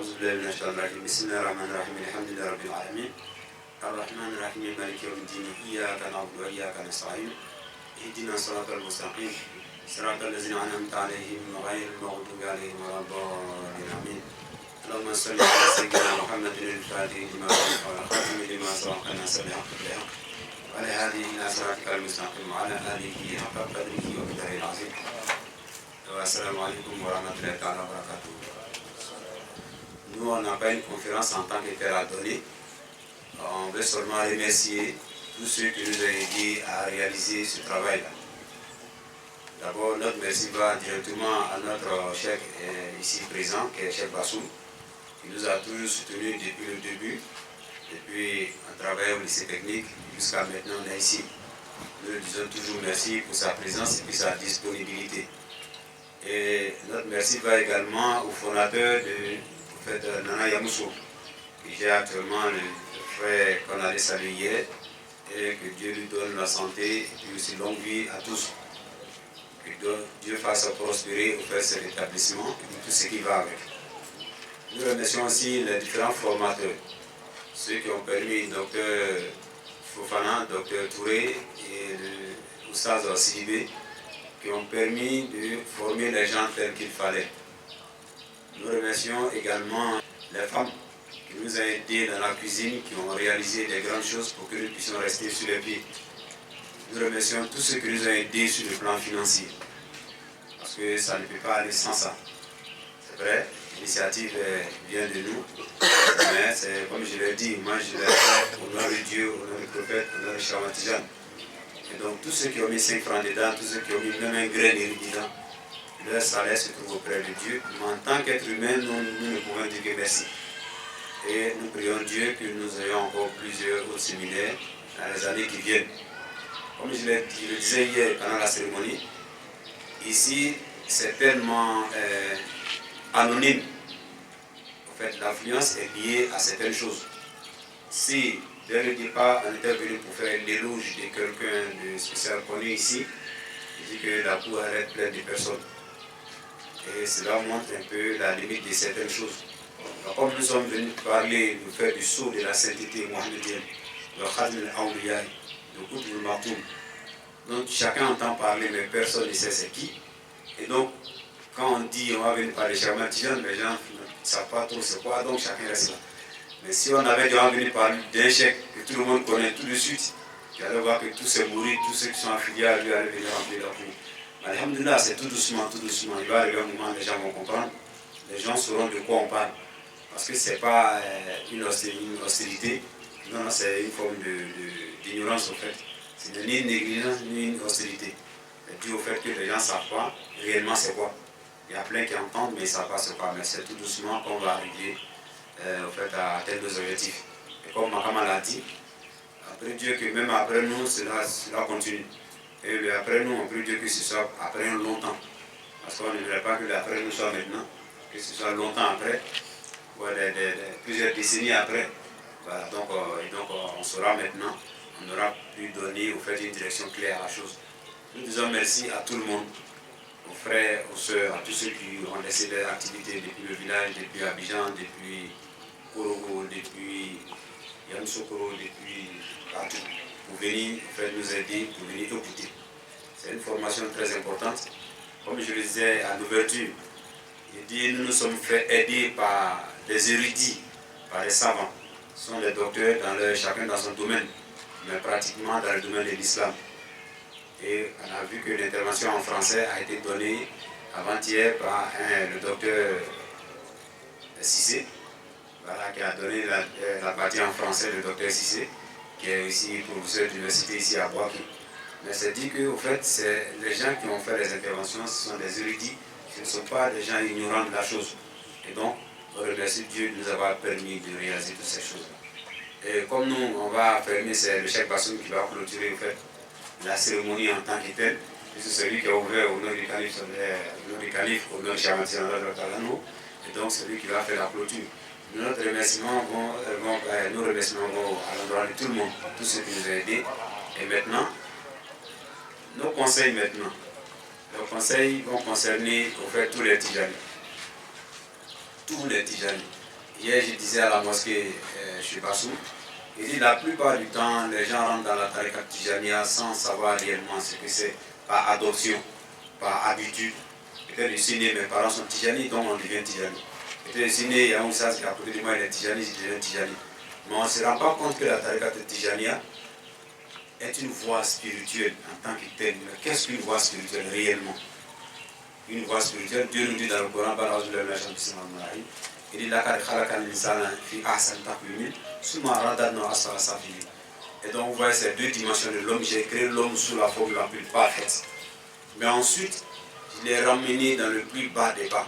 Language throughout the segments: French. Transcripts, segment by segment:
أعوذ بالله من الشيطان الرجيم بسم الله الرحمن الرحيم الحمد لله رب العالمين الرحمن الرحيم مالك يوم الدين إياك نعبد وإياك نستعين اهدنا الصراط المستقيم صراط الذين أنعمت عليهم غير المغضوب عليهم ولا الضالين آمين اللهم صل على سيدنا محمد الفاتح لما سبق والخاتم لما سبق ناصر الحق بالحق وعلى هذه إلى صراطك المستقيم وعلى آله حق قدره ومقداره العظيم. Assalamu alaikum wa rahmatullahi wa barakatuh. Nous, on n'a pas une conférence en tant que telle à donner. On veut seulement remercier tous ceux qui nous ont aidés à réaliser ce travail-là. D'abord, notre merci va directement à notre chef ici présent, qui est chef Bassoum, qui nous a toujours soutenus depuis le début, depuis un travail au lycée technique, jusqu'à maintenant on est ici. Nous lui disons toujours merci pour sa présence et pour sa disponibilité. Et notre merci va également au fondateur de Nana Yamousso, qui est actuellement le frère qu'on allait saluer hier, et que Dieu lui donne la santé et puis aussi longue vie à tous. Que Dieu fasse prospérer au fait cet établissement et tout ce qui va avec. Nous remercions aussi les différents formateurs, ceux qui ont permis Dr Fofana, Dr Touré et le Oustaz Sidibé, qui ont permis de former les gens tels qu'il fallait. Nous remercions également les femmes qui nous ont aidés dans la cuisine, qui ont réalisé des grandes choses pour que nous puissions rester sur les pieds. Nous remercions tous ceux qui nous ont aidés sur le plan financier, parce que ça ne peut pas aller sans ça. C'est vrai, l'initiative vient de nous, mais c'est comme je l'ai dit, moi je l'ai fait au nom de Dieu, au nom du prophète, au nom de Chamatijan. Et donc tous ceux qui ont mis 5 francs dedans, tous ceux qui ont mis même un grain dedans, leur salaire se trouve auprès de Dieu. Mais en tant qu'être humain, nous ne pouvons dire que merci. Et nous prions Dieu que nous ayons encore plusieurs autres séminaires dans les années qui viennent. Comme je le disais hier pendant la cérémonie, ici c'est tellement anonyme. En fait, l'influence est liée à certaines choses. Si dès le départ, on était venu pour faire l'éloge de quelqu'un de spécial connu ici, je dis que la cour allait être pleine de personnes. Et cela montre un peu la limite de certaines choses. Alors, comme nous sommes venus parler, nous faire du sceau de la sainteté mohammedienne, de Khadim al-Awliya, de Qutb al-Maktoum. Donc chacun entend parler, mais personne ne sait c'est qui. Et donc, quand on dit on va venir parler Chamatijan, les gens ne savent pas trop c'est quoi, donc chacun reste là. Mais si on avait déjà venu parler d'un chèque que tout le monde connaît tout de suite, tu allais voir que tous ces mouris, tous ceux qui sont affiliés à lui allaient venir remplir leur cours. Alhamdulillah, c'est tout doucement, tout doucement. Il va arriver un moment, les gens vont comprendre. Les gens sauront de quoi on parle. Parce que ce n'est pas une hostilité, non, c'est une forme d'ignorance au fait. Ce n'est ni une négligence ni une hostilité. C'est dû au fait que les gens ne savent pas réellement c'est quoi. Il y a plein qui entendent, mais ils ne savent pas c'est quoi. Mais c'est tout doucement qu'on va arriver au fait, à atteindre nos objectifs. Et comme Makama l'a dit, après Dieu que même après nous, cela continue. Et après nous, on prie Dieu que ce soit après un longtemps. Parce qu'on n'aimerait pas que l'après nous soit maintenant, que ce soit longtemps après, ou plusieurs décennies après. Voilà, donc on saura maintenant, on aura pu donner au fait une direction claire à la chose. Nous disons merci à tout le monde, aux frères, aux sœurs, à tous ceux qui ont laissé leur activité depuis le village, depuis Abidjan, depuis Korogo, depuis Yamoussoukro, depuis partout, pour venir nous aider, pour venir écouter. C'est une formation très importante. Comme je le disais à l'ouverture, il dit nous nous sommes fait aider par des érudits, par des savants. Ce sont des docteurs, chacun dans son domaine, mais pratiquement dans le domaine de l'islam. Et on a vu que l'intervention en français a été donnée avant-hier par le docteur Sissé. Voilà, qui a donné la partie en français, le docteur Sissé, qui est aussi professeur d'université ici à Boaké. Mais c'est dit que, au fait, c'est les gens qui ont fait les interventions, ce sont des érudits, ce ne sont pas des gens ignorants de la chose. Et donc, on remercie Dieu de nous avoir permis de réaliser toutes ces choses-là. Et comme nous, on va fermer, c'est le chef Bassoum qui va clôturer, au fait, la cérémonie en tant que telle. C'est celui qui a ouvert au nom du calife, au nom de Chamatijan, et donc c'est lui qui va faire la clôture. Nos remerciements vont à l'endroit de tout le monde, tous ceux qui nous ont aidés. Et maintenant, nos conseils maintenant. Nos conseils vont concerner au fait tous les Tijanis. Tous les Tijanis. Hier, je disais à la mosquée chez Bassou, il dit la plupart du temps, les gens rentrent dans la tariqa Tijaniya sans savoir réellement ce que c'est, par adoption, par habitude. Peut-être je suis né, mes parents sont Tijani, donc on devient Tijani. Peut-être je suis né, il y a un sens qui a côté de moi, il est Tijani, je deviens Tijani. Mais on ne se rend pas compte que la tariqa Tijaniya est une voie spirituelle en tant que telle. Mais qu'est-ce qu'une voie spirituelle réellement? Une voie spirituelle, Dieu nous dit dans le Coran, il dit et donc vous voyez ces deux dimensions de l'homme, j'ai créé l'homme sous la forme la plus parfaite. Mais ensuite, je l'ai ramené dans le plus bas des bas.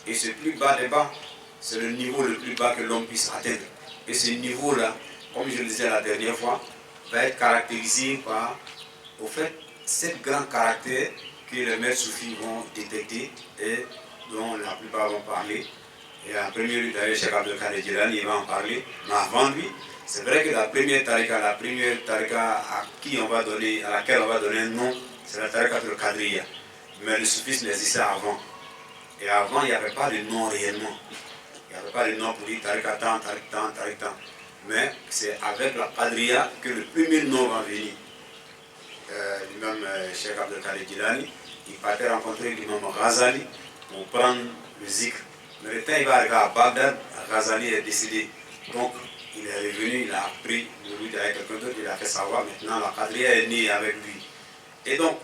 Et ce plus bas des bas, c'est le niveau le plus bas que l'homme puisse atteindre. Et ce niveau-là, comme je le disais la dernière fois, va être caractérisé par, au fait, 7 grands caractères que les maîtres soufis vont détecter et dont la plupart vont parler. Et en premier lieu, d'ailleurs, Cheikh Abdel Kader Djilani, il va en parler. Mais avant lui, c'est vrai que la première tarika à qui on va donner, à laquelle on va donner un nom, c'est la tarika de Kadriya. Mais le soufisme existait avant. Et avant, il n'y avait pas de nom réellement. Il n'y avait pas de nom pour dire tarika tant, tarika tant. Mais c'est avec la Kadriya que le premier nom va venir. L'imam Cheikh Abdel Kader Djilani, il partait rencontrer l'imam Ghazali pour prendre le zikr. Mais le temps il va arriver à Bagdad, Ghazali est décédé. Donc il est revenu, il a appris de lui avec quelqu'un d'autre, il a fait savoir. Maintenant la Kadriya est née avec lui. Et donc,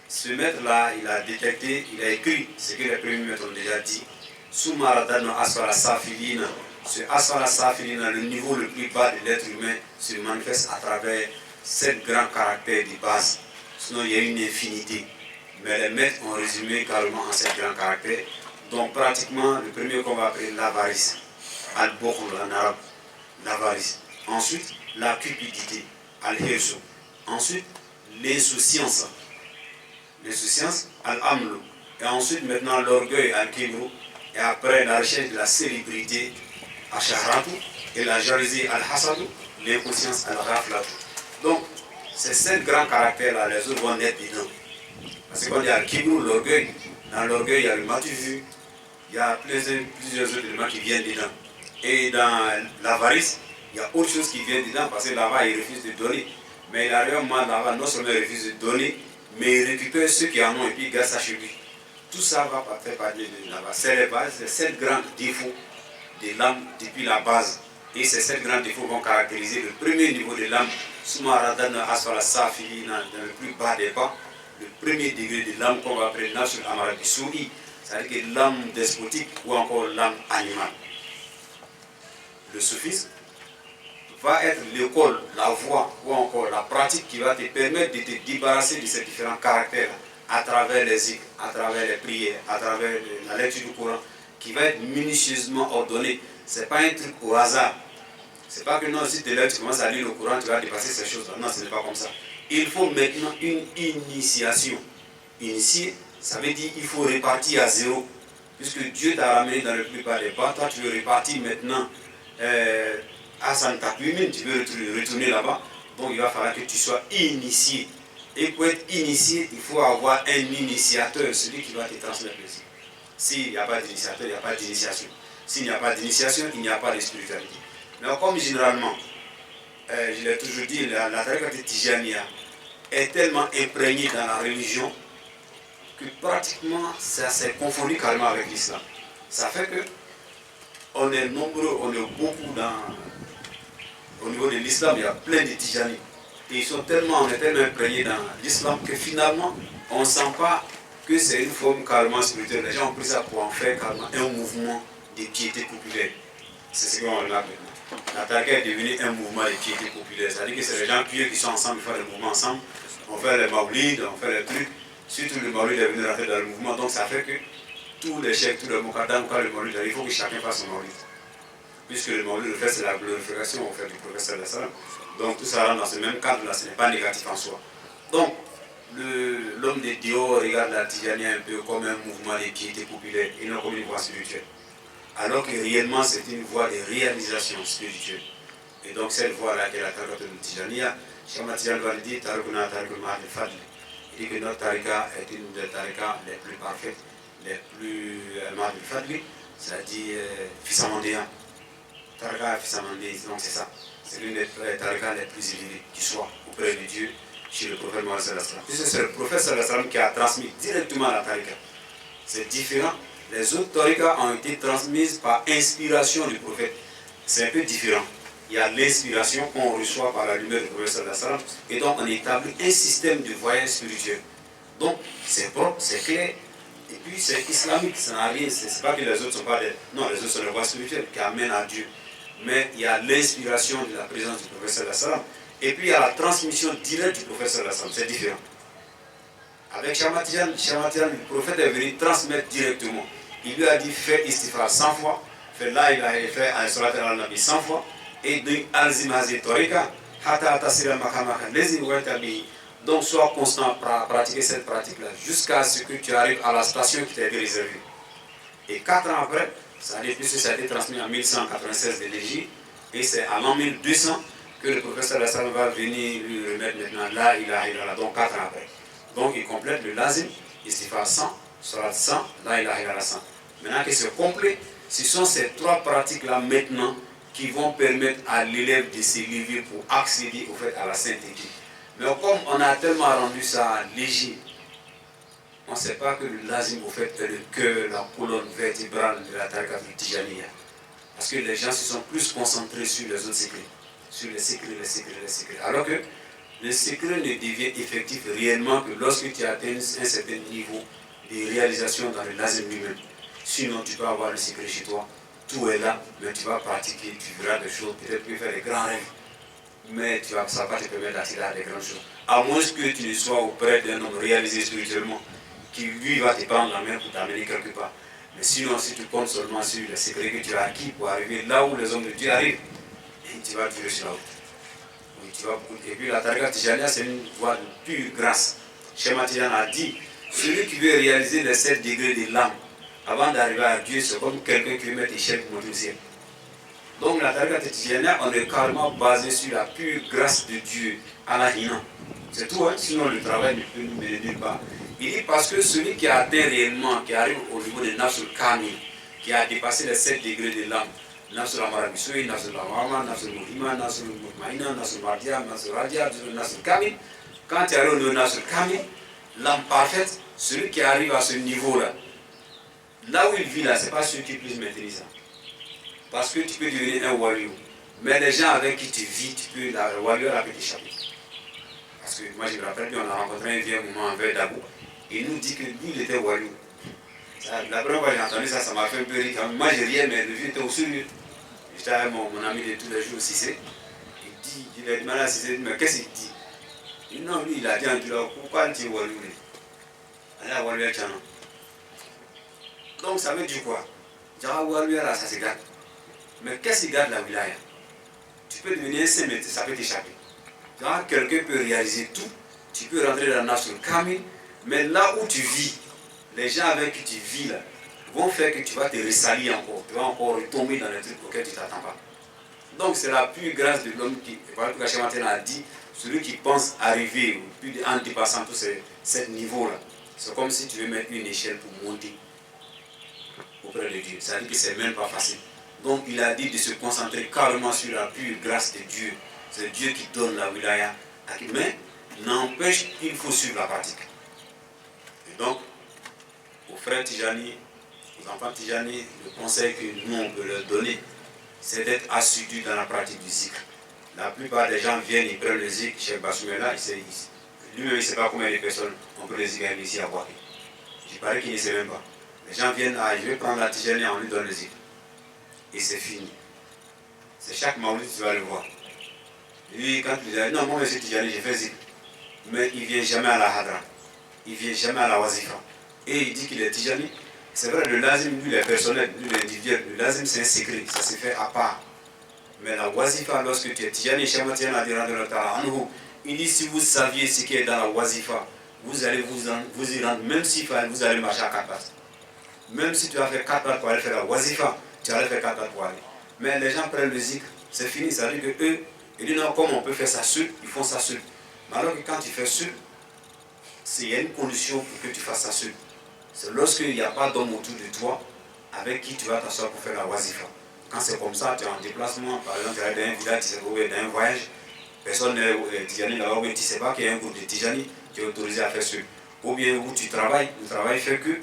ce maître-là, il a détecté, il a écrit ce que les premiers maîtres ont déjà dit. Soumaradano Asfala Safilina. Ce Asfala Safilina, le niveau le plus bas de l'être humain, se manifeste à travers 7 grands caractères de base. Sinon, il y a une infinité. Mais les maîtres ont résumé carrément en 7 grands caractères. Donc, pratiquement, le premier qu'on va appeler l'avarice. Al-Bokhl en arabe. L'avarice. Ensuite, la cupidité. Al-Hirsu. Ensuite, l'insouciance. L'insouciance, Al-Amlu. Et ensuite, maintenant, l'orgueil, Al-Kibru. Et après, la recherche de la célébrité, Al-Shahratu. Et la jalousie, Al-Hasadu. L'inconscience, Al-Ghaflatu. Donc, ces 7 grands caractères-là, les autres vont naître dedans. Parce que quand il y a le kibou, l'orgueil, dans l'orgueil, il y a le matuvu, il y a plusieurs autres éléments qui viennent dedans. Et dans l'avarice, il y a autre chose qui vient dedans, parce que l'avare, il refuse de donner. Mais il arrive un moment, l'avare, non seulement il refuse de donner, mais il récupère ceux qui en ont et puis il garde ça chez lui. Tout ça va faire partie de l'avare. C'est les bases, c'est 7 grands défauts de l'âme depuis la base. Et ces 7 grands défauts vont caractériser le premier niveau de l'âme, Soumaradana Asfala Safili, dans le plus bas des bas, le premier degré de l'âme qu'on va appeler Nafsul Amara Bisouri, c'est-à-dire que l'âme despotique ou encore l'âme animale. Le soufisme va être l'école, la voie ou encore la pratique qui va te permettre de te débarrasser de ces différents caractères à travers les zikr, à travers les prières, à travers la lecture du Coran, qui va être minutieusement ordonné. Ce n'est pas un truc au hasard. Ce n'est pas que non, si tu commences à lire le Coran, tu vas dépasser ces choses-là. Non, ce n'est pas comme ça. Il faut maintenant une initiation. Initier, ça veut dire qu'il faut repartir à zéro. Puisque Dieu t'a ramené dans le plus bas des bas, toi tu veux repartir maintenant à Santa Clumine, tu veux retourner là-bas. Donc il va falloir que tu sois initié. Et pour être initié, il faut avoir un initiateur, celui qui va te transmettre le zikr. S'il n'y a pas d'initiateur, il n'y a pas d'initiation. S'il n'y a pas d'initiation, il n'y a pas de spiritualité. Mais comme généralement, je l'ai toujours dit, la tariqa de Tijaniya est tellement imprégnée dans la religion que pratiquement ça s'est confondu carrément avec l'islam. Ça fait que on est nombreux, on est beaucoup au niveau de l'islam, il y a plein de Tijani. Et on est tellement imprégnés dans l'islam que finalement, on ne sent pas que c'est une forme carrément spirituelle. Les gens ont pris ça pour en faire carrément un mouvement de piété populaire. C'est ce qu'on a maintenant. La tariqa est devenue un mouvement de piété populaire. C'est-à-dire que c'est les gens pieux qui sont ensemble, ils font des mouvements ensemble. On fait les maulides, on fait les trucs. Surtout le maulid est venu rentrer dans le mouvement. Donc ça fait que tous les chefs, tous les mokadam, quand le maulid arrive, il faut que chacun fasse son maulid. Puisque le maulid, le fait, c'est la glorification au fait du professeur de salam. Donc tout ça rentre dans ce même cadre-là, ce n'est pas négatif en soi. Donc, l'homme de Dieu regarde la Tijaniya un peu comme un mouvement de piété populaire et non comme une voie spirituelle. Alors que réellement, c'est une voie de réalisation spirituelle. Et donc, cette voie-là, qui est la tariqa de Tijaniya, Cheikh Tijan va le dire, Tarikuna Tarikul Mahdi Fadl. Il dit que notre tariqa est une des tariqas les plus parfaites, les plus Mahdi Fadli, c'est-à-dire fils amandéen. Tarika Fissamandé, donc c'est ça. C'est l'une des tarikas les plus élevées qui soit auprès de Dieu chez le prophète Mohammed sallallahu alayhi wa sallam. Puisque c'est le prophète sallallahu alayhi wa sallam qui a transmis directement la tarika. C'est différent. Les autres tarikas ont été transmises par inspiration du prophète. C'est un peu différent. Il y a l'inspiration qu'on reçoit par la lumière du prophète sallallahu alayhi wa sallam, et donc on établit un système de voyage spirituel. Donc c'est propre, c'est clair, et puis c'est islamique, ça n'a rien, c'est pas que les autres sont pas des... Non, les autres sont des voies spirituelles qui amènent à Dieu. Mais il y a l'inspiration de la présence du prophète sallallahu alayhi wa sallam, et puis il y a la transmission directe du prophète sallallahu alayhi wa sallam, c'est différent. Avec Chamatijan, le prophète est venu transmettre directement. Il lui a dit fais istighfar 100 fois, fais la ilaha illallah, fais al-salat al-nabi 100 fois, et donc alzim hazi torika, hata tasira makamaka, lezim wetabi. Donc sois constant à pratiquer cette pratique-là, jusqu'à ce que tu arrives à la station qui t'a été réservée. Et 4 ans après, c'est-à-dire que ça a été transmis en 1196 de l'Égypte, et c'est à l'an 1200 que le professeur Hassan va venir lui remettre maintenant la ilaha illallah, donc 4 ans après. Donc il complète le lazim, istighfar 100, salat 100, la ilaha illallah 100. Maintenant que c'est complet, ce sont ces 3 pratiques-là maintenant qui vont permettre à l'élève de s'élever pour accéder au fait à la sainteté. Mais comme on a tellement rendu ça léger, on ne sait pas que le lazim au fait est le cœur, la colonne vertébrale de la tarika tijaniya. Parce que les gens se sont plus concentrés sur les autres secrets, sur les secrets. Alors que le secret ne devient effectif réellement que lorsque tu atteins un certain niveau de réalisation dans le lazim lui-même. Sinon, tu peux avoir le secret chez toi, tout est là, mais tu vas pratiquer, tu verras des choses, peut-être tu peux faire des grands rêves, mais ça ne va pas te permettre d'attirer à des grandes choses. À moins que tu ne sois auprès d'un homme réalisé spirituellement, qui lui va te prendre la main pour t'amener quelque part. Mais sinon, si tu comptes seulement sur les secrets que tu as acquis pour arriver là où les hommes de Dieu arrivent, tu vas durer sur la route. Oui, tu vas beaucoup. Et puis la tarika tijaniya, c'est une voie de pure grâce. Cheikh Tidiane a dit, celui qui veut réaliser les 7 degrés de l'âme, avant d'arriver à Dieu, c'est comme quelqu'un qui veut mettre échelle pour monter au ciel. Donc la tarika tijaniya, on est carrément basé sur la pure grâce de Dieu, Allah Hina. C'est tout, hein? Sinon le travail ne peut nous mener nulle part. Il dit parce que celui qui a atteint réellement, qui arrive au niveau de Nafsul Kamil, qui a dépassé les 7 degrés de l'âme, Nafsul Amarabisui, Nafsul Amama, Nafsul Muhima, Nafsul Mutmaïna, Nafsul Mardia, Nafsul Radia, Nafsul Kamil, quand tu arrives au niveau de Nafsul Kamil, l'âme parfaite, celui qui arrive à ce niveau-là, là où il vit là, ce n'est pas celui qui puisse maintenir ça. Parce que tu peux devenir un waliou. Mais les gens avec qui tu vis, la waliou peut t'échapper. Parce que moi je me rappelle qu'on a rencontré un vieux moment avec Dabou. Il nous dit que lui il était waliou. La première fois que j'ai entendu ça, ça m'a fait un peu rire. Moi je riais, mais le vieux était au sérieux. J'étais avec mon ami de tous les jours, Cissé. Il a demandé à Cissé, mais qu'est-ce qu'il dit? Il dit non, lui il a dit en tout cas, pourquoi tu es waliou? Il a waliou à donc ça veut dire quoi? Jara waliou là, ça se garde. Mais qu'est-ce qui garde la wilaya? Tu peux devenir un saint, mais ça peut t'échapper. Quand quelqu'un peut réaliser tout, tu peux rentrer dans Nafsul Kamil, mais là où tu vis, les gens avec qui tu vis là, vont faire que tu vas te ressalir encore, tu vas encore retomber dans les trucs auxquels tu ne t'attends pas. Donc c'est la pure grâce de l'homme qui, voilà ce que Cheikh Maten a dit, celui qui pense arriver, en dépassant tous ces niveaux-là, c'est comme si tu veux mettre une échelle pour monter auprès de Dieu. Ça dit que c'est même pas facile. Donc il a dit de se concentrer carrément sur la pure grâce de Dieu. C'est Dieu qui donne la wilaya, mais n'empêche qu'il faut suivre la pratique. Et donc, aux frères Tijani, aux enfants Tijani, le conseil que nous on peut leur donner, c'est d'être assidus dans la pratique du zikr. La plupart des gens viennent, ils prennent le zikr chez Bassoumela, lui-même il ne sait pas combien de personnes on peut le zikr ici à Boaké. Il paraît qu'il ne sait même pas. Les gens viennent, je vais prendre la Tijani, on lui donne le zikr. Et c'est fini. C'est chaque maoulid, tu vas le voir. Lui, quand il dit, non, moi, monsieur Tijani, j'ai fait zikr. Mais il ne vient jamais à la hadra. Il ne vient jamais à la wazifa. Et il dit qu'il est Tijani. C'est vrai, le lazim, lui, il est personnel, lui, l'individuel. Le lazim, c'est un secret, ça se fait à part. Mais la wazifa, lorsque tu es Tijani, Chamatian a dit, il dit, si vous saviez ce qui est dans la wazifa, vous allez vous y rendre, même si vous allez marcher à 4 pattes. Même si tu as fait 4 pattes pour aller faire la wazifa, tu allais faire 4 pattes pour aller. Mais les gens prennent le zikr, c'est fini, ça veut dire que eux, ils disent non, comme on peut faire ça seul, ils font ça seul. Mais alors que quand tu fais seul, il y a une condition pour que tu fasses ça seul. C'est lorsqu'il n'y a pas d'homme autour de toi avec qui tu vas t'asseoir pour faire la wazifa. Quand c'est comme ça, tu es en déplacement, par exemple, tu es dans un village, tu sais dans un voyage, personne n'est Tijani là-bas, mais tu ne sais pas qu'il y a un groupe de Tijani, tu es autorisé à faire seul. Ou bien où tu travailles, le travail fait que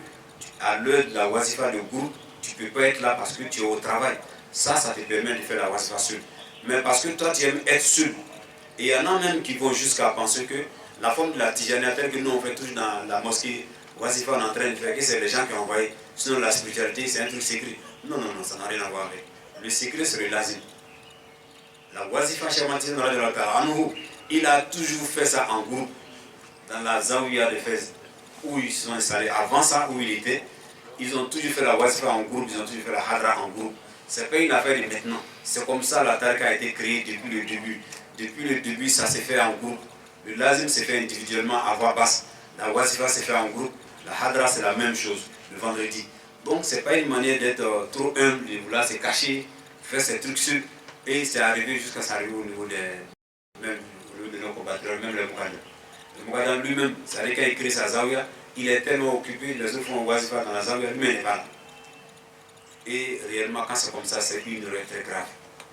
à l'heure de la wazifa de groupe, tu ne peux pas être là parce que tu es au travail. Ça te permet de faire la wazifa seul. Mais parce que toi, tu aimes être seul. Et il y en a même qui vont jusqu'à penser que la forme de la Tijani, telle que nous on fait toujours dans la mosquée, wazifa on est en train de faire, que c'est les gens qui ont envoyé. Sinon la spiritualité, c'est un truc secret. Non, non, non, ça n'a rien à voir avec. Le secret, c'est le lazim. La wazifa Cheikh Ahmad Tijani, il a toujours fait ça en groupe. Dans la Zawiya de Fès, où ils sont installés, avant ça, où il était, ils ont toujours fait la wazifa en groupe, ils ont toujours fait la hadra en groupe. Ce n'est pas une affaire de maintenant. C'est comme ça la tarika a été créée depuis le début. Depuis le début, ça s'est fait en groupe. Le lazim s'est fait individuellement à voix basse. La wazifa s'est fait en groupe. La hadra, c'est la même chose, le vendredi. Donc, ce n'est pas une manière d'être trop humble, de vouloir se cacher, faire ces trucs seuls. Et c'est arrivé jusqu'à s'arriver au niveau de nos compatriotes, même les Moukadam. Le Moukadam lui-même, c'est-à-dire qu'il a écrit sa Zawiya, il est tellement occupé, les autres font wazifa dans la Zawiya, lui-même n'est pas là. Et réellement, quand c'est comme ça, c'est une erreur très grave.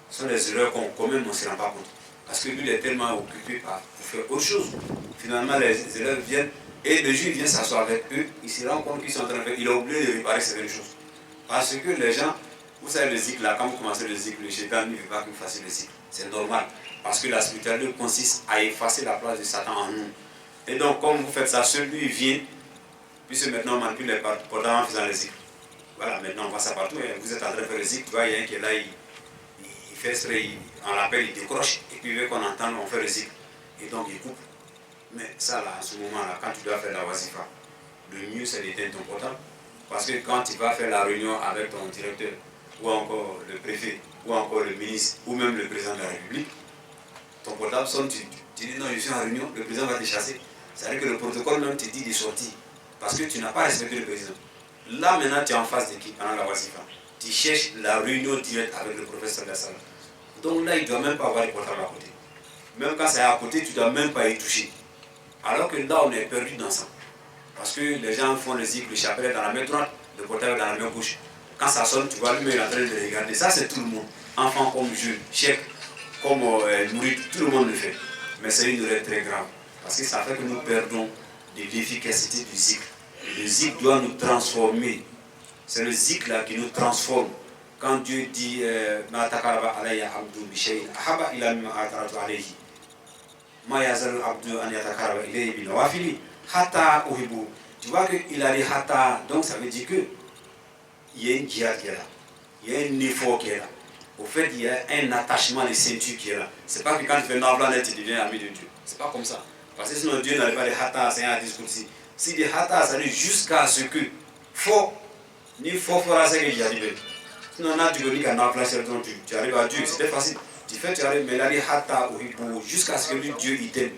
Ce sont des erreurs qu'on commet, mais on ne se rend pas compte. Parce que lui, il est tellement occupé pour faire autre chose. Finalement, les élèves viennent, et le jour, il vient s'asseoir avec eux, il se rend compte qu'ils sont en train de faire, il a oublié de réparer certaines choses. Parce que les gens, vous savez le zikr là, quand vous commencez le zikr, le shaitan ne veut pas que vous fassiez le zikr. C'est normal. Parce que la spiritualité consiste à effacer la place de Satan en nous. Et donc, comme vous faites ça seul, lui, il vient, puisque maintenant on manipule les portables en faisant le zikr. Voilà, maintenant on voit ça partout. Hein. Vous êtes en train de faire le zikr, tu vois, il y a un qui est là, il fait extrait, on l'appelle, il décroche, et puis il veut qu'on entende, on fait le zikr. Et donc il coupe. Mais ça, là, à ce moment-là, quand tu dois faire la wazifa, le mieux c'est d'éteindre ton portable. Parce que quand tu vas faire la réunion avec ton directeur, ou encore le préfet, ou encore le ministre, ou même le président de la République, ton portable sonne, tu dis non, je suis en réunion, le président va te chasser. C'est-à-dire que le protocole même te dit de sortir. Parce que tu n'as pas respecté le président. Là maintenant, tu es en face de qui pendant la wazifa. Tu cherches la réunion directe avec le professeur de la salle. Donc là, il ne doit même pas avoir le portable à côté. Même quand c'est à côté, tu ne dois même pas y toucher. Alors que là, on est perdu dans ça. Parce que les gens font le zikr, le chapelet dans la main droite, le portable dans la main gauche. Quand ça sonne, tu vois lui-même en train de regarder. Ça, c'est tout le monde. Enfant comme jeune, chèque, comme nourriture, tout le monde le fait. Mais c'est une erreur très grave. Parce que ça fait que nous perdons de l'efficacité du zikr. Le zikr doit nous transformer. C'est le zikr là qui nous transforme. Quand Dieu dit Ma takaraba alayya abdu bishayin ahaba ila mimma ataratu alayhi. Ma yazal abdu an yatakaraba ilayhi bin nawafili hatta uhibu. Tu vois qu'il a dit hatta, donc ça veut dire que il y a une djihad qui est là. Il y a un effort qui est là. Au fait, il y a un attachement de ceinture qui est là. C'est pas que quand tu fais Navla, tu deviens ami de Dieu. C'est pas comme ça. Parce que sinon Dieu n'arrive pas de hatta, c'est un discours ici. Si de hatta, ça dit jusqu'à ce que fort, ni fort fera ce que j'ai dit. Sinon, là, tu veux dire qu'un Navla, tu arrives à Dieu. C'était facile. Tu fais, tu arrives, mais là, il hatta ou jusqu'à ce que lui, Dieu, il t'aime.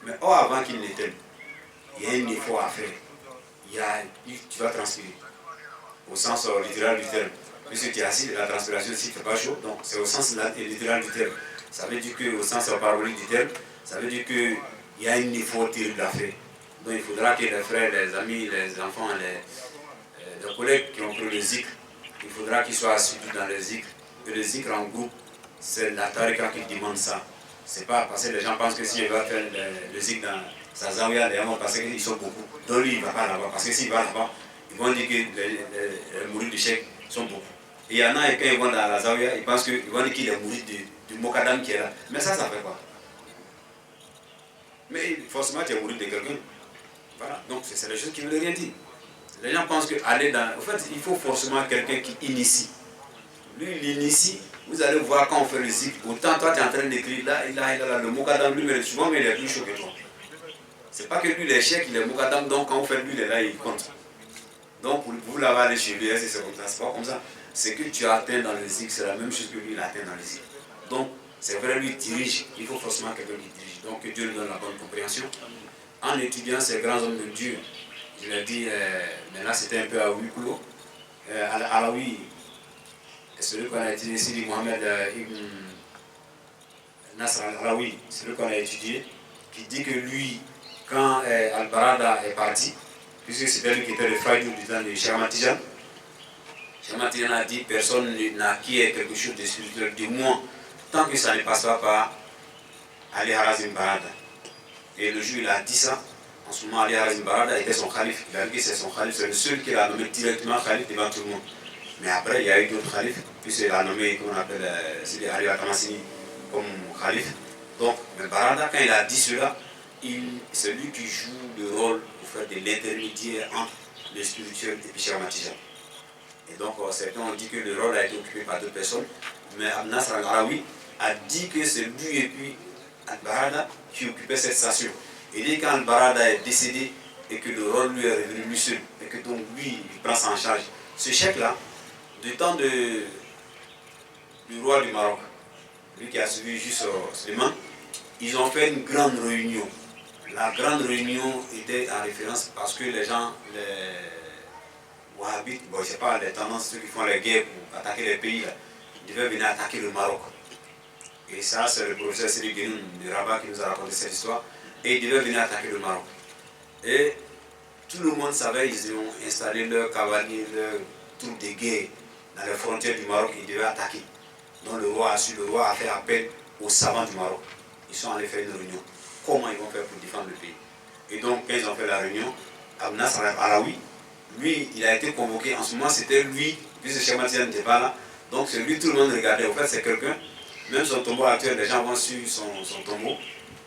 Mais avant qu'il ne t'aime, il y a un effort à faire. Tu vas transpirer. Au sens littéral du terme. Puisque tu es assis, la transpiration, s'il ne fait pas chaud, donc c'est au sens littéral du terme. Ça veut dire qu'au sens parabolique du terme, ça veut dire qu'il y a un effort terrible à faire. Donc il faudra que les frères, les amis, les enfants, les collègues qui ont pris le zikr, il faudra qu'ils soient assidus dans le zikr. Et le zikr en groupe, c'est la tarika qui demande ça. C'est pas parce que les gens pensent que si il va faire le zikr dans sa zawiya, les gens vont penser qu'ils sont beaucoup. Donc lui, il ne va pas là-bas. Parce que s'il va là-bas, ils vont dire que les mourides du cheikh sont beaucoup. Et il y en a, et quand ils vont dans la zawiya, ils pensent qu'ils vont dire qu'il est mouride du Mokadam qui est là. Mais ça fait quoi? Mais forcément, tu es mouride de quelqu'un. Voilà. Donc, c'est des choses qui ne veulent rien dire. Les gens pensent qu'aller dans. En fait, il faut forcément quelqu'un qui initie. Lui, il initie. Vous allez voir quand on fait le zikr. Autant toi, tu es en train d'écrire là, le Mokadam lui, souvent, mais il est plus chaud que toi. C'est pas que lui, il est cheikh, il est Mokadam, donc quand on fait lui, il est là, il compte. Donc, pour vous l'avoir allé chez lui, c'est comme ça. C'est pas comme ça. C'est que tu atteins dans le zikr, c'est la même chose que lui, il atteint dans le zikr. Donc, c'est vrai, lui dirige. Il faut forcément quelqu'un qui dirige. Donc, que Dieu lui donne la bonne compréhension. En étudiant ces grands hommes de Dieu, je l'ai dit, mais là, c'était un peu à huis clos. Alaoui, celui qu'on a étudié, Sidi Mohamed Ibn Nasr al-Alaoui, celui qu'on a étudié, qui dit que lui, quand Al-Barada est parti, puisque c'était lui qui était le faïdou du temps de Cheikh Ahmad Tijani, Cheikh Ahmad a dit personne n'acquiert quelque chose de spirituel du moins tant que ça ne passe pas par Ali Harazim Barada. Et le jour il a dit ça, en ce moment Ali Harazim Barada était son calife. Il a dit que c'est son calife, c'est le seul qui l'a nommé directement calife devant tout le monde. Mais après il y a eu d'autres khalifes, puisqu'il a nommé, qu'on appelle Sidi Arriba Tamassini comme calife. Donc, mais Barada, quand il a dit cela, c'est lui qui joue le rôle pour faire de l'intermédiaire entre le spirituel et Cheikh Ahmad Tijani. Et donc, certains ont dit que le rôle a été occupé par deux personnes, mais Nasr al-Arawi a dit que c'est lui et puis Al-Barada qui occupait cette station. Et dès quand Al-Barada est décédé et que le rôle lui est revenu lui seul, et que donc lui, il prend ça en charge, ce chèque-là, du temps du roi du Maroc, lui qui a suivi juste Suleiman, ils ont fait une grande réunion. La grande réunion était en référence parce que les gens, les Wahhabites, bon, je ne sais pas, les tendances, ceux qui font les guerres pour attaquer les pays, là, ils devaient venir attaquer le Maroc. Et ça, c'est le professeur Sidi Genoun de Rabat qui nous a raconté cette histoire. Et ils devaient venir attaquer le Maroc. Et tout le monde savait, ils ont installé leurs cavaliers, leurs troupes de guerre dans les frontières du Maroc, ils devaient attaquer. Donc le roi a fait appel aux savants du Maroc. Ils sont allés faire une réunion. Comment ils vont faire pour défendre le pays? Et donc, quand ils ont fait la réunion, Abou Nasr al-Arawi, lui, il a été convoqué. En ce moment, c'était lui, puisque Cheikh Ahmad Tijani n'était pas là. Donc, c'est lui, tout le monde regardait. En fait, c'est quelqu'un, même son tombeau actuel, les gens vont sur son tombeau,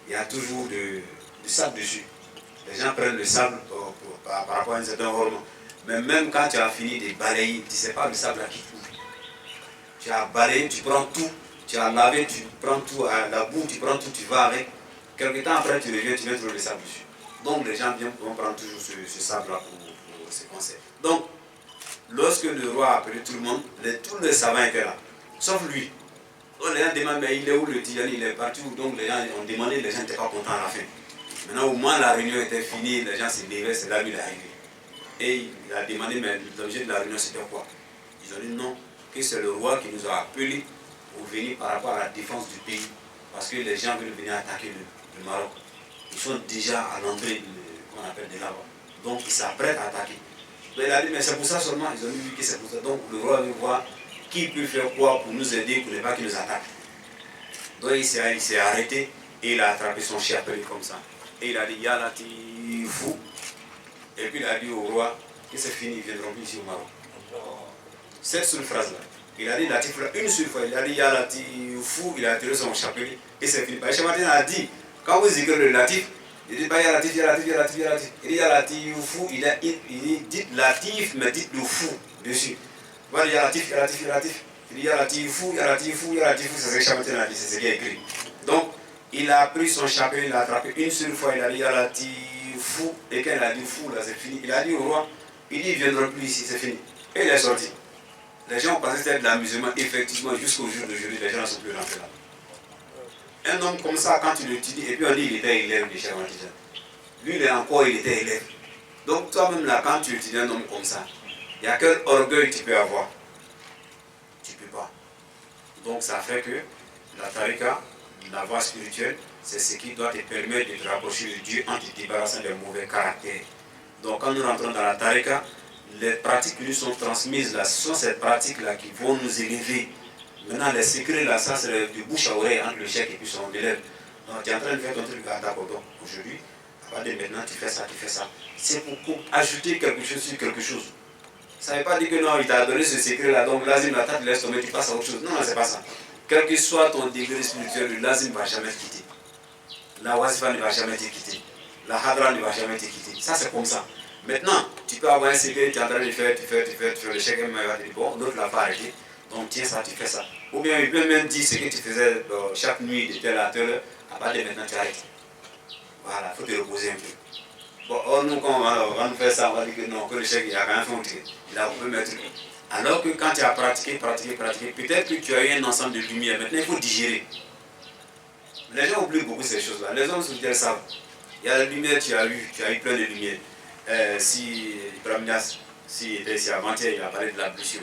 il y a toujours du sable dessus. Les gens prennent le sable par rapport à un certain ornement. Mais même quand tu as fini de balayer, tu ne sais pas le sable à qui tu trouves. Tu as balayé, tu prends tout, tu as lavé, tu prends tout, à la boue, tu prends tout, tu vas avec. Quelque temps après, tu reviens, tu mets toujours le sable dessus. Donc les gens vont prendre toujours ce sable-là pour se conseils. Donc, lorsque le roi a appelé tout le monde, tous les savants étaient là, sauf lui. Donc les gens demandent, mais il est où le Tijani, il est parti où? Donc les gens ont demandé, les gens n'étaient pas contents à la fin. Maintenant, au moins la réunion était finie, les gens se levaient, c'est là où il est arrivé. Et il a demandé, mais l'objet de la réunion c'était quoi? Ils ont dit non, que c'est le roi qui nous a appelés pour venir par rapport à la défense du pays. Parce que les gens veulent venir attaquer le Maroc. Ils sont déjà à l'entrée qu'on appelle de là-bas. Donc ils s'apprêtent à attaquer. Donc il a dit, mais c'est pour ça seulement, ils ont dit que c'est pour ça. Donc le roi veut voir qui peut faire quoi pour nous aider, pour ne pas qu'ils nous attaquent. Donc il s'est arrêté et il a attrapé son chapelet comme ça. Et il a dit, Y'a Latifou. Et puis il a dit au roi que c'est fini, ils viendront plus ici au Maroc. Cette seule phrase-là. Il a dit Latif là une seule fois. Il a dit Y'a Latifou, il a tiré son chapelet et c'est fini. Cheikh Ahmad a dit, quand vous dites le Latif, il dit pas Y'a Latif, Y'a Latif, Y'a Latif, Y'a Latif. Il dit Y'a Latifou, il dit dites Latif, mais dites le fou dessus. Voilà, Y'a Latif, Y'a Latif, Y'a Latif. Il dit Y'a Latifou, Y'a Latifou, Y'a Latifou, c'est ce que Cheikh Ahmad a dit, c'est ce qui est écrit. Donc, il a pris son chapelet, il l'a attrapé une seule fois, il a dit Y'a Latifou, et quand il a dit fou, là c'est fini. Il a dit au roi, il dit ils ne viendront plus ici, c'est fini. Et il est sorti. Les gens ont pensé que c'était de l'amusement, effectivement, jusqu'au jour d'aujourd'hui, les gens ne sont plus rentrés là. Un homme comme ça, quand tu l'étudies, et puis on dit qu'il était élève de Cheikh Ahmad Tijani. Lui, il était élève. Donc toi-même là, quand tu étudies un homme comme ça, il y a quel orgueil tu peux avoir? Tu ne peux pas. Donc ça fait que la tarika, la voie spirituelle, c'est ce qui doit te permettre de te rapprocher de Dieu en te débarrassant des mauvais caractères. Donc quand nous rentrons dans la tarika, les pratiques qui nous sont transmises là, ce sont ces pratiques-là qui vont nous élever. Maintenant, les secrets là, ça c'est de bouche à oreille entre le cheikh et puis son élève. Donc tu es en train de faire ton truc à ta coton aujourd'hui. À partir de maintenant, tu fais ça, tu fais ça. C'est pour ajouter quelque chose sur quelque chose. Ça ne veut pas dire que non, il t'a donné ce secret-là, donc lazim, la tête laisse tomber, tu passes à autre chose. Non, non, c'est pas ça. Quel que soit ton degré spirituel, le lazim ne va jamais te quitter. La wazifa ne va jamais te quitter. La hadra ne va jamais te quitter. Ça, c'est comme ça. Maintenant, tu peux avoir un secret, tu es en train de faire, tu fais, le chèque va te dire, bon, l'autre l'a pas arrêté, donc tiens ça, tu fais ça. Ou bien il peut même dire ce que tu faisais chaque nuit de telle à telle, à partir de maintenant tu arrêtes. Voilà, il faut te reposer un peu. Bon, or nous, quand on va nous faire ça, on va dire que non, que le chèque, il a quand même fait un truc. Il a coupé mettre. Alors que quand tu as pratiqué, peut-être que tu as eu un ensemble de lumière, maintenant il faut digérer. Les gens oublient beaucoup ces choses-là. Les hommes spirituels savent. Il y a la lumière, tu as eu plein de lumière. Si Ibrahim Niasse, s'il était ici avant-hier, il a parlé de l'ablution.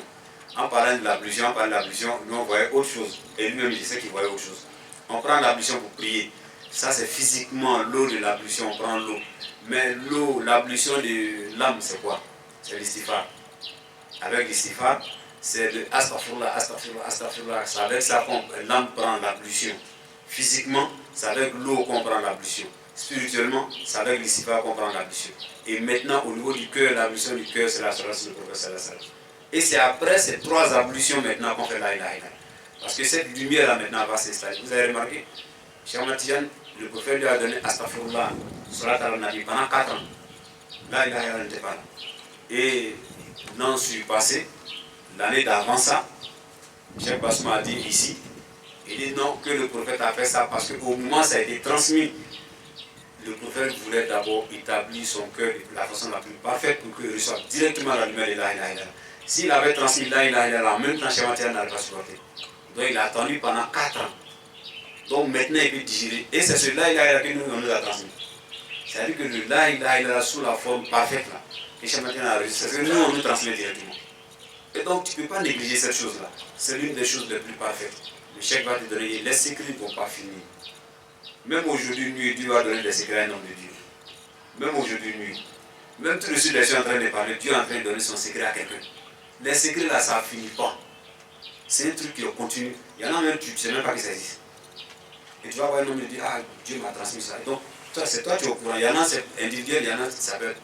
En parlant de l'ablution, nous on voyait autre chose. Et lui-même, il disait qu'il voyait autre chose. On prend l'ablution pour prier. Ça, c'est physiquement l'eau de l'ablution, on prend l'eau. Mais l'eau, l'ablution de l'âme, c'est quoi? C'est l'istighfar. Avec l'istighfar, c'est le astaghfirullah, astaghfirullah, astaghfirullah. C'est avec ça qu'on l'âme prend l'ablution. Physiquement, c'est avec l'eau qu'on prend l'ablution. Spirituellement, c'est avec l'istighfar qu'on prend l'ablution. Et maintenant, au niveau du cœur, l'ablution du cœur, c'est la salatu sur le prophète sallallahu alayhi wa sallam. Et c'est après ces 3 ablutions maintenant qu'on fait la ilaha illallah. Parce que cette lumière-là maintenant va s'installer. Vous avez remarqué, Cheikh Ahmad Tidiane, le prophète lui a donné astaghfirullah, salat al-nabi pendant 4 ans. La ilaha illallah n'était pas là. Et l'an surpassé, l'année d'avant ça, Cheikh Bassouma a dit ici, il dit non, que le prophète a fait ça parce qu'au moment où ça a été transmis, le prophète voulait d'abord établir son cœur de la façon la plus parfaite pour qu'il reçoive directement la lumière de la ilaha illallah. S'il avait transmis la ilaha illallah, en même temps, Cheikh Ahmad Tidiane n'allait pas supporter. Donc il a attendu pendant 4 ans. Donc maintenant il peut digérer. Et c'est ce la ilaha illallah que nous a transmis. C'est-à-dire que le la ilaha illallah sous la forme parfaite là, que Cheikh Ahmad Tidiane a reçu, c'est ce que nous on nous transmet directement. Et donc tu ne peux pas négliger cette chose-là. C'est l'une des choses les plus parfaites. Le Cheikh va te donner, les secrets ne vont pas finir. Même aujourd'hui, Dieu va donner des secrets à un homme de Dieu. Même aujourd'hui, nuit. Même tout le sud, je suis en train de parler, Dieu est en train de donner son secret à quelqu'un. Les secrets là, ça ne finit pas. C'est un truc qui continue. Il y en a même, tu ne sais même pas que ça existe. Et tu vas voir un homme et dire, ah, Dieu m'a transmis ça. Et donc, c'est toi qui es au courant. Il y en a, c'est individuel, il y en a, ça peut être.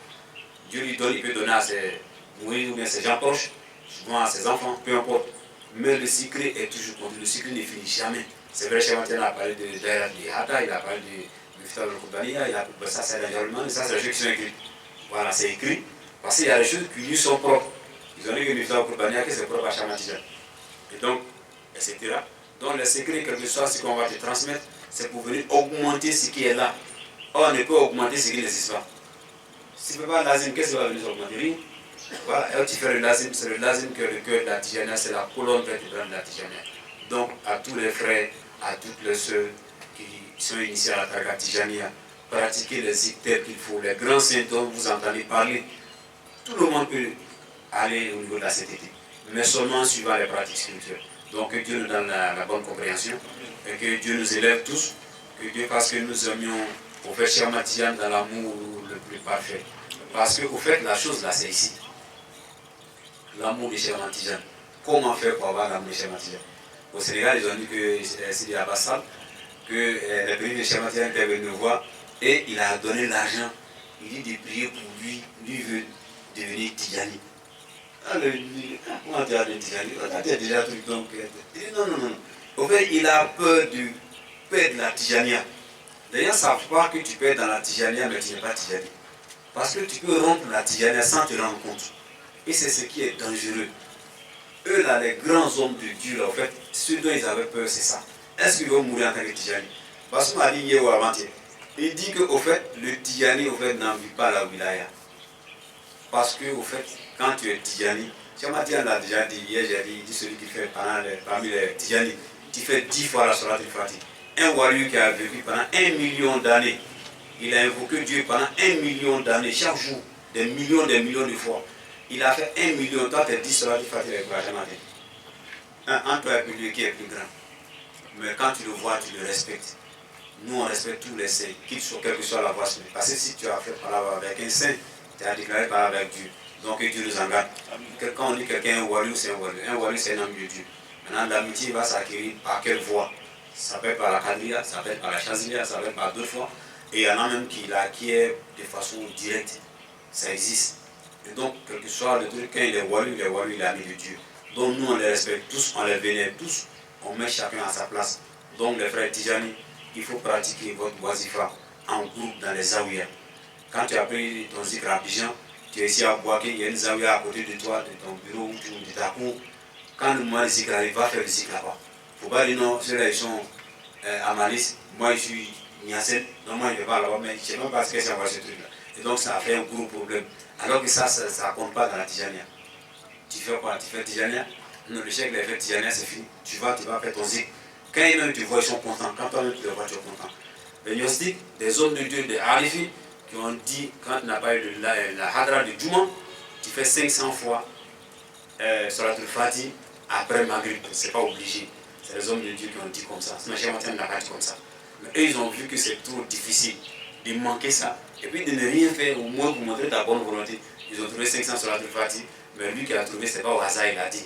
Dieu lui donne, il peut donner à ses mourides ou bien ses gens proches, souvent à ses enfants, peu importe. Mais le secret est toujours continu. Le secret ne finit jamais. C'est vrai, Cheikh Ahmad Tidiane a parlé de Daïra de Hata, il a parlé de Miftah al-Qur'aniya, ça c'est l'environnement, ça c'est les choses qui sont écrites. Voilà, c'est écrit, parce qu'il y a des choses qui lui sont propres. Ils ont dit que Miftah al-Qur'aniya, que c'est propre à Cheikh Ahmad Tidiane. Et donc, etc. Donc les secrets, quel que soit ce qu'on va te transmettre, c'est pour venir augmenter ce qui est là. Or, on ne peut augmenter ce qui n'existe pas. Si tu ne fais pas lazim, qu'est-ce qui va venir augmenter? Rien. Voilà, et tu fais le lazim, c'est le lazim que le cœur de la Tijania, c'est la colonne vertébrale de la Tijania. Donc, à tous les frères, à toutes les sœurs qui sont initiés à la Targa Tijania, pratiquez les zikr qu'il faut, les grands saints dont vous entendez parler. Tout le monde peut aller au niveau de la sainteté, mais seulement en suivant les pratiques spirituelles. Donc, que Dieu nous donne la bonne compréhension et que Dieu nous élève tous, que Dieu fasse que nous aimions au fait Cheikh Ahmad Tidiane dans l'amour le plus parfait. Parce qu'au fait, la chose là, c'est ici. L'amour de Cheikh Ahmad Tidiane. Comment faire pour avoir l'amour de Cheikh Ahmad Tidiane? Au Sénégal, ils ont dit que Sidi Abassal, que les pays de Cheikh Ahmad Tidiane étaient venus nous voir et il a donné l'argent. Il dit de prier pour lui, lui veut devenir Tidjani. Alors il dit, comment tu as dit Tidjani? Tu as déjà tout donc. Il dit non, non, non. Au fait, il a peur de perdre la Tidjania. Les gens savent pas que tu perds dans la Tidjania, mais tu n'es pas Tidjani. Parce que tu peux rompre la Tidjania sans te rendre compte. Et c'est ce qui est dangereux. Eux là, les grands hommes de Dieu, là, en fait, ceux dont ils avaient peur, c'est ça. Est-ce qu'ils vont mourir en tant que Tidjani? Parce qu'on m'a dit hier ou avant-hier. Il dit qu'au fait, le Tidjani, au fait, n'envie pas la wilaya. Parce que, au fait, quand tu es Tidjani, Cheikh Ahmad Tidiane l'a déjà dit, hier j'ai dit, celui qui fait parmi les Tidjani, tu fais 10 fois la Salat al-Fatih. Un wali qui a vécu pendant 1 million d'années, il a invoqué Dieu pendant 1 million d'années, chaque jour, des millions de fois. Il a fait 1 million, toi tu as 10 Salat al-Fatih avec Cheikh Ahmad Tidiane. Un toi est plus qui est plus grand. Mais quand tu le vois, tu le respectes. Nous, on respecte tous les saints, quelle que soit la voie. Parce que si tu as fait parler avec un saint, tu as déclaré parler avec Dieu. Donc Dieu nous en garde. Quand on dit quelqu'un est un wali, c'est un wali. Un wali, c'est un homme de Dieu. Maintenant, l'amitié va s'acquérir par quelle voie? Ça peut être par la Kadria, ça peut être par la Chazilia, ça peut être par d'autres voies. Et il y en a même qui l'acquièrent de façon directe. Ça existe. Et donc, quel que soit le truc, quand il est wali, il est ami de Dieu. Donc nous, on les respecte tous, on les vénère tous, on met chacun à sa place. Donc les frères Tidjani, il faut pratiquer votre wazifa en groupe dans les zawiya. Quand tu as pris ton zikr à Abidjan, tu es ici à Boaké, il y a une zawiya à côté de toi, de ton bureau ou de ta cour. Quand le moment du zikr arrive, va faire le zikr là-bas. Il ne faut pas dire non, ceux-là ils sont à Malis, moi je suis Niassel, non moi je ne vais pas là-bas, mais je ne sais même pas ce que c'est avoir ce truc-là. Et donc ça a fait un gros problème. Alors que ça ne compte pas dans la Tidjania. Tu fais quoi? Tu fais Tidjania? Non, le chèque, les fait Tidjania, c'est fini. Tu vas faire ton zikr. Quand ils te voient, ils sont contents. Quand toi-même tu les vois, tu es content. Les gnostiques, des hommes de Dieu, des Arifi, qui ont dit, quand tu n'as pas eu de la Hadra de Djouma, tu fais 500 fois Salat al-Fatih après Maghrib. Ce n'est pas obligé. C'est les hommes de Dieu qui ont dit comme ça. Sinon, Cheikh Ahmad Tidiane n'a pas dit comme ça. Mais eux, ils ont vu que c'est trop difficile de manquer ça. Et puis de ne rien faire, au moins pour montrer ta bonne volonté. Ils ont trouvé 500 Salat al-Fatih, mais lui qui a trouvé, ce n'est pas au hasard, il a dit.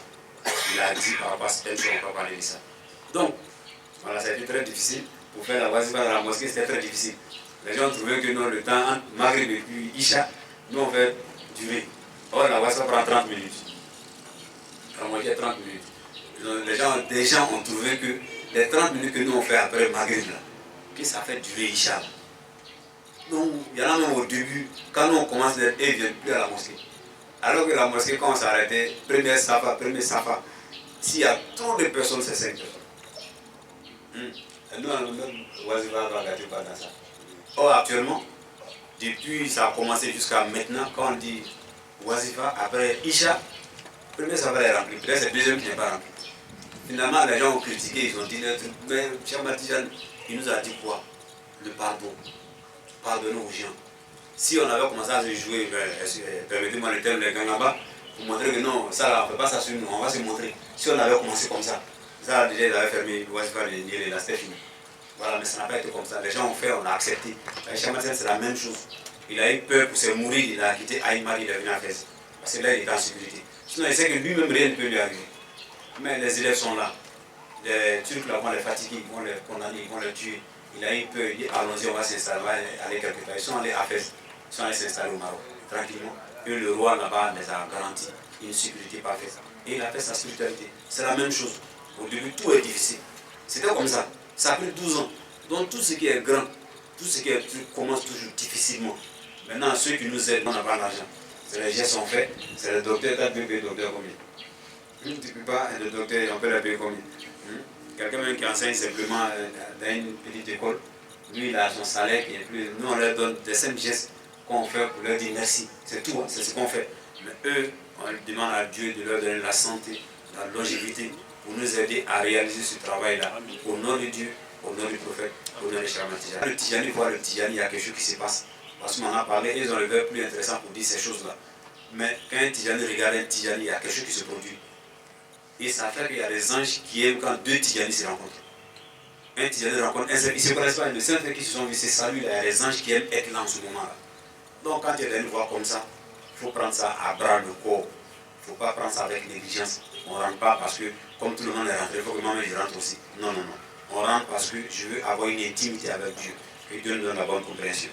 il a dit par rapport à cette chose, on va parler de ça. Donc, voilà, ça a été très difficile. Pour faire la wazifa dans la mosquée, c'était très difficile. Les gens trouvaient que non, le temps entre Maghrib et puis Isha, nous on fait durer. Or, la wazifa prend 30 minutes. La moitié 30 minutes. Donc, les gens ont trouvé que les 30 minutes que nous on fait après Maghrib, là, que ça fait durer Isha. Donc, il y en a même au début, quand nous on commence, ils ne viennent plus à la mosquée. Alors que la mosquée, quand on s'arrêtait, premier safa, s'il y a trop de personnes, c'est 5 personnes. Nous, on va gâter pas dans ça. Or, actuellement, depuis ça a commencé jusqu'à maintenant, quand on dit Wazifa, après Isha, premier safa est rempli, peut-être c'est le deuxième qui n'est pas rempli. Finalement, les gens ont critiqué, ils ont dit, mais Cheikh Matijan, il nous a dit quoi? Le pardon. Pardonner aux gens. Si on avait commencé à se jouer, permettez-moi le terme des Gangaba, pour montrer que non, ça, on ne fait pas ça sur nous, on va se montrer. Si on avait commencé comme ça, ça déjà ils avaient fermé, Wazifa, là c'était fini. Voilà, mais ça n'a pas été comme ça. Les gens ont fait, on a accepté. Cheikh Matijan, c'est la même chose. Il a eu peur pour se mourir, il a quitté Aïmar, il est venu à Fès. Parce que là, il est en sécurité. Sinon, il sait que lui-même, rien ne peut lui arriver. Mais les élèves sont là. Les Turcs là vont les fatiguer, ils vont les condamner, ils vont les tuer. Il a eu peur, il dit allons-y, on va s'installer, on va aller quelque part. Ils sont allés à Fès, ils sont allés s'installer au Maroc, tranquillement. Et le roi là-bas les a garanti une sécurité parfaite. Et il a fait sa spiritualité. C'est la même chose. Au début, tout est difficile. C'était comme ça. Ça a pris 12 ans. Donc tout ce qui est grand, tout ce qui est truc commence toujours difficilement. Maintenant, ceux qui nous aident, on n'a pas d'argent. Les gestes sont faits, c'est le docteur, tu as deux docteurs combien? Tu ne peux pas, le docteur, on peut l'appeler combien? Quelqu'un même qui enseigne simplement dans une petite école, lui il a son salaire qui est plus. Nous on leur donne des simples gestes qu'on fait pour leur dire merci. C'est tout, hein, c'est ce qu'on fait. Mais eux, on demande à Dieu de leur donner la santé, la longévité, pour nous aider à réaliser ce travail-là. Au nom de Dieu, au nom du prophète, au nom de Cheikh Tijani. Le Tijani, voir le Tijani, il y a quelque chose qui se passe. Parce qu'on en a parlé, ils ont le verbe plus intéressant pour dire ces choses-là. Mais quand un Tijani regarde un Tijani, il y a quelque chose qui se produit. Et ça fait qu'il y a des anges qui aiment quand deux Tijani se rencontrent. Un Tijani rencontre un seul, ils ne se connaissent pas, le seul fait qu'ils se sont vus, c'est salut, il y a des anges qui aiment être là en ce moment-là. Donc quand il y a une voix comme ça, il faut prendre ça à bras le corps. Il ne faut pas prendre ça avec négligence. On ne rentre pas parce que, comme tout le monde est rentré, il faut que moi-même je rentre aussi. Non, non, non. On rentre parce que je veux avoir une intimité avec Dieu. Que Dieu nous donne la bonne compréhension.